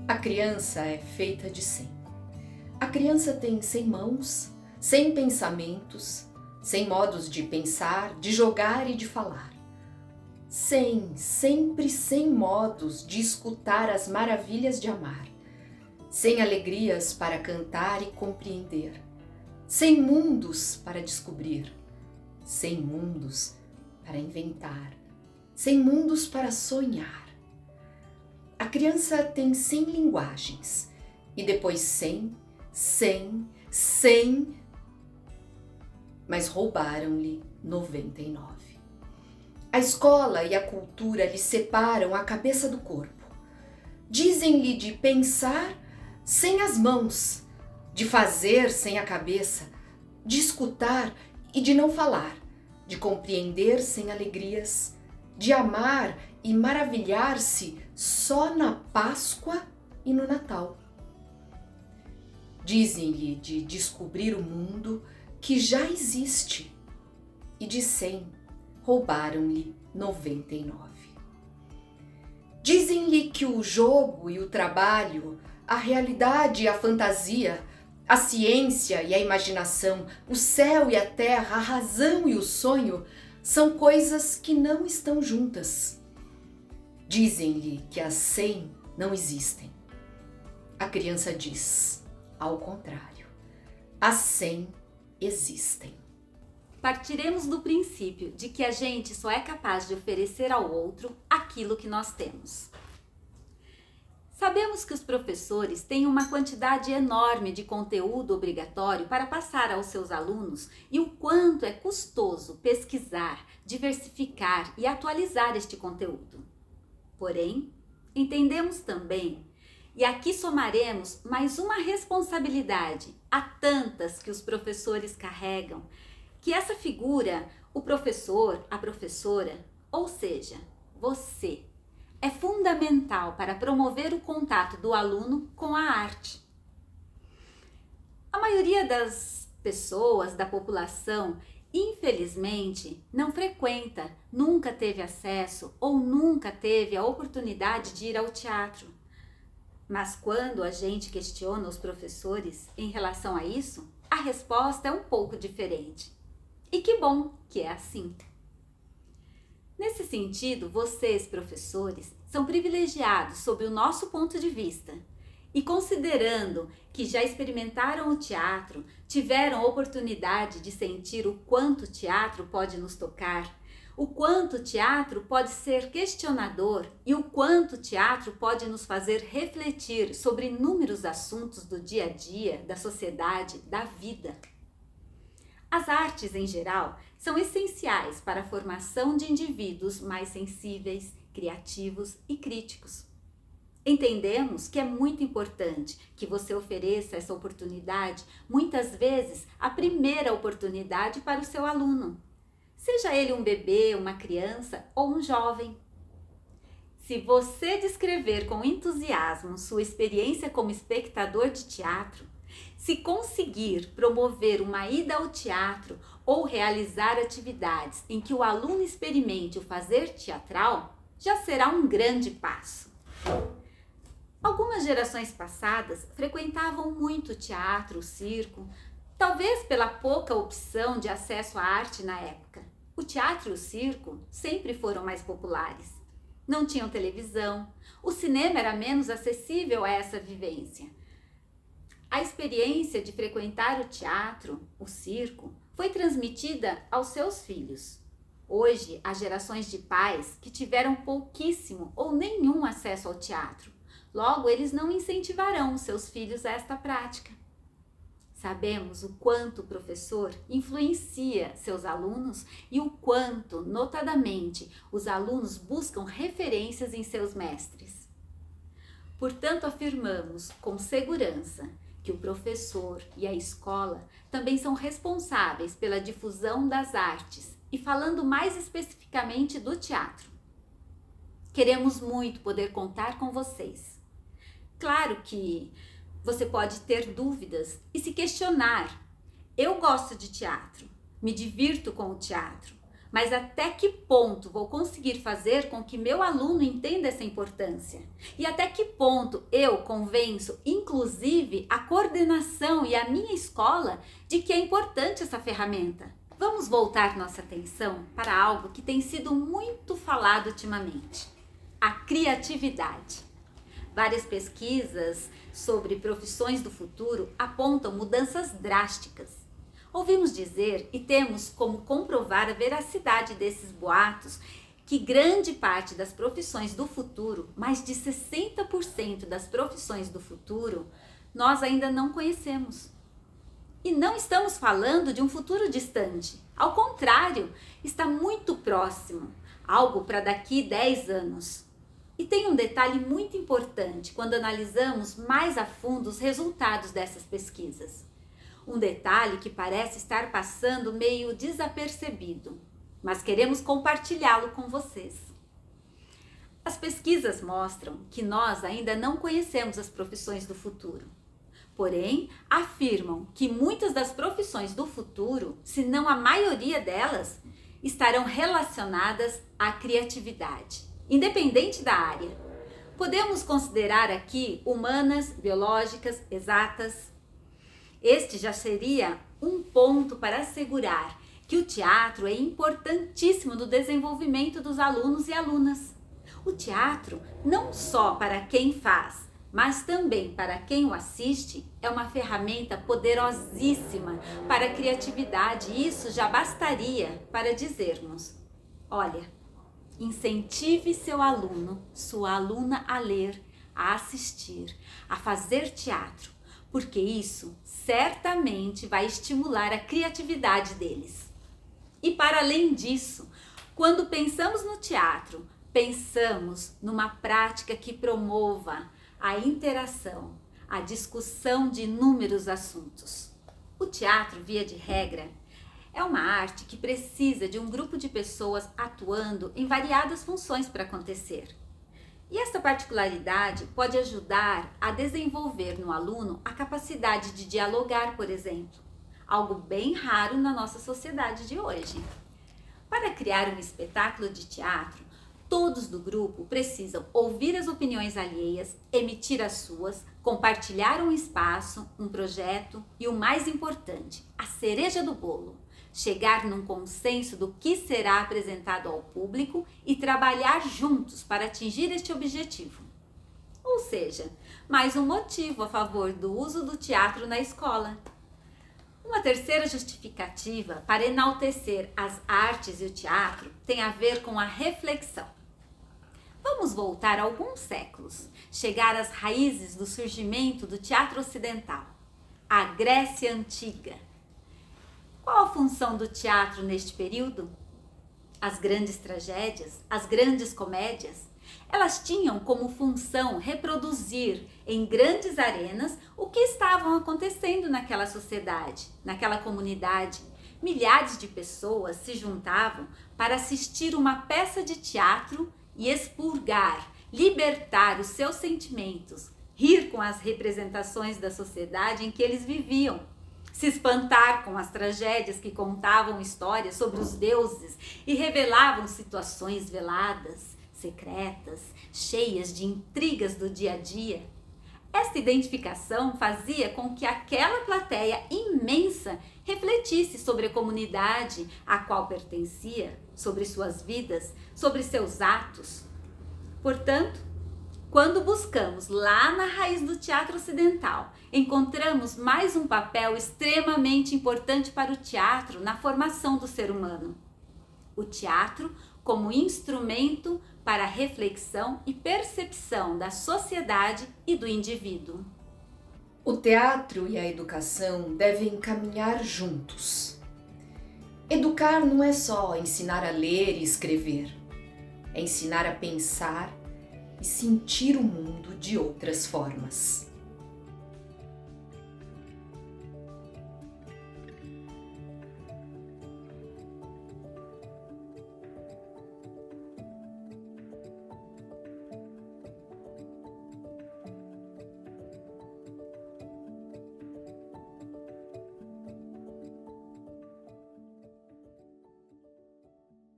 A criança é feita de 100. A criança tem 100 mãos, 100 pensamentos, 100 modos de pensar, de jogar e de falar. 100, sempre 100 modos de escutar as maravilhas de amar. 100 alegrias para cantar e compreender. 100 mundos para descobrir. 100 mundos para inventar. 100 mundos para sonhar. A criança tem 100 linguagens e depois 100, 100, mas roubaram-lhe 99. A escola e a cultura lhe separam a cabeça do corpo. Dizem-lhe de pensar sem as mãos, de fazer sem a cabeça, de escutar e de não falar, de compreender sem alegrias, de amar e maravilhar-se só na Páscoa e no Natal. Dizem-lhe de descobrir o mundo que já existe e de 100 roubaram-lhe 99. Dizem-lhe que o jogo e o trabalho, a realidade e a fantasia, a ciência e a imaginação, o céu e a terra, a razão e o sonho são coisas que não estão juntas. Dizem-lhe que as 100 não existem. A criança diz, ao contrário, as 100 existem. Partiremos do princípio de que a gente só é capaz de oferecer ao outro aquilo que nós temos. Sabemos que os professores têm uma quantidade enorme de conteúdo obrigatório para passar aos seus alunos e o quanto é custoso pesquisar, diversificar e atualizar este conteúdo. Porém, entendemos também, e aqui somaremos mais uma responsabilidade a tantas que os professores carregam, que essa figura, o professor, a professora, ou seja, você, é fundamental para promover o contato do aluno com a arte. A maioria das pessoas, da população, infelizmente, não frequenta, nunca teve acesso ou nunca teve a oportunidade de ir ao teatro. Mas quando a gente questiona os professores em relação a isso, a resposta é um pouco diferente. E que bom que é assim. Nesse sentido, vocês, professores, são privilegiados sob o nosso ponto de vista. E considerando que já experimentaram o teatro, tiveram a oportunidade de sentir o quanto o teatro pode nos tocar, o quanto o teatro pode ser questionador e o quanto o teatro pode nos fazer refletir sobre inúmeros assuntos do dia a dia, da sociedade, da vida. As artes, em geral, são essenciais para a formação de indivíduos mais sensíveis, criativos e críticos. Entendemos que é muito importante que você ofereça essa oportunidade, muitas vezes a primeira oportunidade para o seu aluno, seja ele um bebê, uma criança ou um jovem. Se você descrever com entusiasmo sua experiência como espectador de teatro, se conseguir promover uma ida ao teatro ou realizar atividades em que o aluno experimente o fazer teatral, já será um grande passo. Algumas gerações passadas frequentavam muito o teatro, o circo, talvez pela pouca opção de acesso à arte na época. O teatro e o circo sempre foram mais populares. Não tinham televisão, o cinema era menos acessível a essa vivência. A experiência de frequentar o teatro, o circo, foi transmitida aos seus filhos. Hoje, há gerações de pais que tiveram pouquíssimo ou nenhum acesso ao teatro. Logo, eles não incentivarão os seus filhos a esta prática. Sabemos o quanto o professor influencia seus alunos e o quanto, notadamente, os alunos buscam referências em seus mestres. Portanto, afirmamos com segurança que o professor e a escola também são responsáveis pela difusão das artes e falando mais especificamente do teatro. Queremos muito poder contar com vocês. Claro que você pode ter dúvidas e se questionar. Eu gosto de teatro, me divirto com o teatro, mas até que ponto vou conseguir fazer com que meu aluno entenda essa importância? E até que ponto eu convenço, inclusive, a coordenação e a minha escola de que é importante essa ferramenta? Vamos voltar nossa atenção para algo que tem sido muito falado ultimamente: a criatividade. Várias pesquisas sobre profissões do futuro apontam mudanças drásticas. Ouvimos dizer e temos como comprovar a veracidade desses boatos que grande parte das profissões do futuro, mais de 60% das profissões do futuro, nós ainda não conhecemos. E não estamos falando de um futuro distante. Ao contrário, está muito próximo, algo para daqui 10 anos. E tem um detalhe muito importante quando analisamos mais a fundo os resultados dessas pesquisas. Um detalhe que parece estar passando meio desapercebido, mas queremos compartilhá-lo com vocês. As pesquisas mostram que nós ainda não conhecemos as profissões do futuro. Porém, afirmam que muitas das profissões do futuro, se não a maioria delas, estarão relacionadas à criatividade, independente da área. Podemos considerar aqui humanas, biológicas, exatas. Este já seria um ponto para assegurar que o teatro é importantíssimo no desenvolvimento dos alunos e alunas. O teatro, não só para quem faz, mas também para quem o assiste, é uma ferramenta poderosíssima para a criatividade. E isso já bastaria para dizermos: olha, incentive seu aluno, sua aluna a ler, a assistir, a fazer teatro, porque isso certamente vai estimular a criatividade deles. E para além disso, quando pensamos no teatro, pensamos numa prática que promova a interação, a discussão de inúmeros assuntos. O teatro, via de regra, é uma arte que precisa de um grupo de pessoas atuando em variadas funções para acontecer. E esta particularidade pode ajudar a desenvolver no aluno a capacidade de dialogar, por exemplo, algo bem raro na nossa sociedade de hoje. Para criar um espetáculo de teatro, todos do grupo precisam ouvir as opiniões alheias, emitir as suas, compartilhar um espaço, um projeto e, o mais importante, a cereja do bolo: chegar num consenso do que será apresentado ao público e trabalhar juntos para atingir este objetivo. Ou seja, mais um motivo a favor do uso do teatro na escola. Uma terceira justificativa para enaltecer as artes e o teatro tem a ver com a reflexão. Vamos voltar alguns séculos, chegar às raízes do surgimento do teatro ocidental, a Grécia Antiga. Qual a função do teatro neste período? As grandes tragédias, as grandes comédias, elas tinham como função reproduzir em grandes arenas o que estavam acontecendo naquela sociedade, naquela comunidade. Milhares de pessoas se juntavam para assistir uma peça de teatro e expurgar, libertar os seus sentimentos, rir com as representações da sociedade em que eles viviam, se espantar com as tragédias que contavam histórias sobre os deuses e revelavam situações veladas, secretas, cheias de intrigas do dia a dia. Esta identificação fazia com que aquela plateia imensa refletisse sobre a comunidade a qual pertencia, sobre suas vidas, sobre seus atos. Portanto, quando buscamos lá na raiz do teatro ocidental, encontramos mais um papel extremamente importante para o teatro na formação do ser humano. O teatro como instrumento para a reflexão e percepção da sociedade e do indivíduo. O teatro e a educação devem caminhar juntos. Educar não é só ensinar a ler e escrever, é ensinar a pensar e sentir o mundo de outras formas.